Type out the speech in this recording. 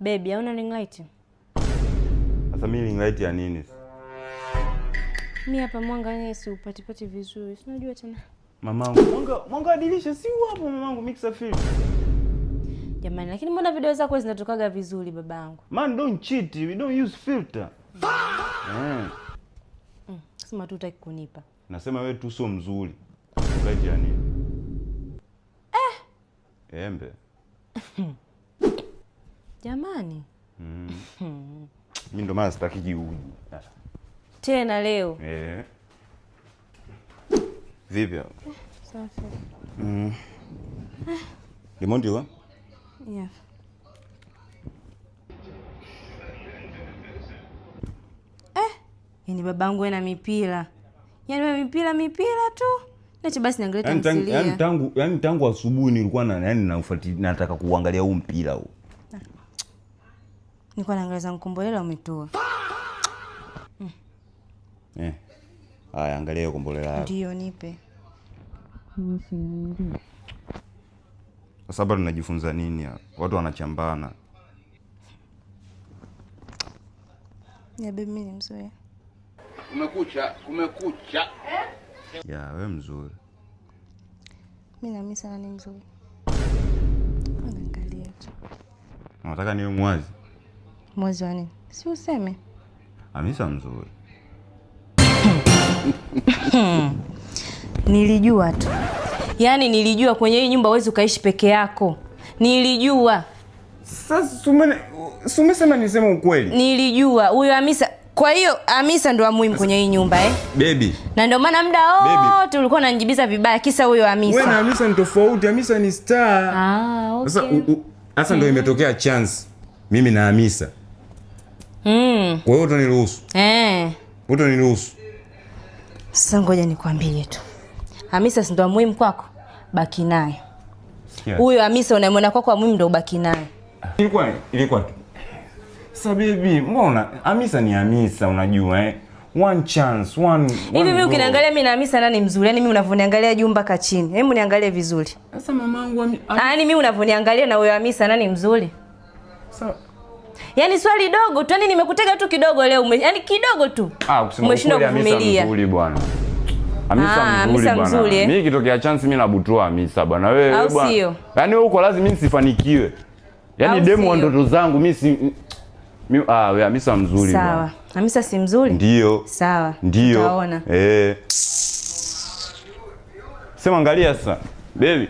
Baby, hauna ring light? Sasa mimi ring light ya nini? Mimi hapa mwanga Yesu upatipati vizuri. Unajua tena. Mamangu, mwanga dirisha si hapo mamangu mixer film. Jamani, lakini mbona video zako zinatokaga vizuri babangu? Man, don't cheat. We don't use filter. Sema tu utaki kunipa. Nasema wewe tu sio mzuri. Light ya nini? Embe. Jamani. Mimi ndo maana sitaki kiuji. Tena leo. Vipi? Safi. Remote wa? Yeah. Yaani babangu ana mipira. Yaani wewe mipira tu. Nacho basi niangalie tamthilia. Yaani tangu asubuhi nilikuwa nafuatilia nataka kuangalia huu mpira huu. Nilikuwa naangalia zangu Kombolela umetoa. Haya, angalia Kombolela. Ndio nipe. Sasa bado tunajifunza nini hapa? Watu wanachambana. Ya baby mimi ni mzuri. Kumekucha. Ya, wewe mzuri. Mimi na mimi sana ni mzuri. Angalia tu. Unataka niwe mwazi? Mwazi wa nini? Si useme. Hamisa mzuri. Nilijua tu. Yaani nilijua kwenye hii nyumba huwezi ukaishi peke yako. Nilijua. Sasa umesema niseme ukweli. Nilijua huyo Hamisa. Kwa hiyo Hamisa ndo muhimu kwenye hii nyumba Baby. Na ndio maana muda wote ulikuwa unanijibiza vibaya kisa huyo Hamisa. Wewe na Hamisa ni tofauti, Hamisa ni star. Okay. Sasa ndio imetokea chance mimi na Hamisa. Kwa hiyo utaniruhusu? Utaniruhusu? Sasa ngoja nikwambie tu. Hamisa si ndo muhimu kwako? Baki naye. Huyo Hamisa unamwona kwako muhimu ndo ubaki naye. Ilikuwa tu. Sasa baby, mbona Hamisa ni Hamisa unajua one chance, one hivi mimi ukiniangalia mimi na Hamisa nani mzuri? Yaani mimi unavoniangalia juu mpaka chini. Hebu niangalie vizuri. Sasa mamangu yaani mimi unavoniangalia na huyo Hamisa nani mzuri? Sasa yaani swali dogo tu, yaani nimekutega tu kidogo leo. Yaani kidogo tu. Umeshindwa kuvumilia. Hamisa mzuri bwana. Hamisa mzuri. Mimi kitokea chance mimi nabutua Hamisa bwana. Wewe bwana. Yaani wewe uko lazima mimi nisifanikiwe. Yaani demo wa ndoto zangu mimi si wewe Hamisa mzuri bwana. Sawa. Hamisa si mzuri? Ndio. Sawa. Ndio. Utaona. Sema angalia sasa. Baby.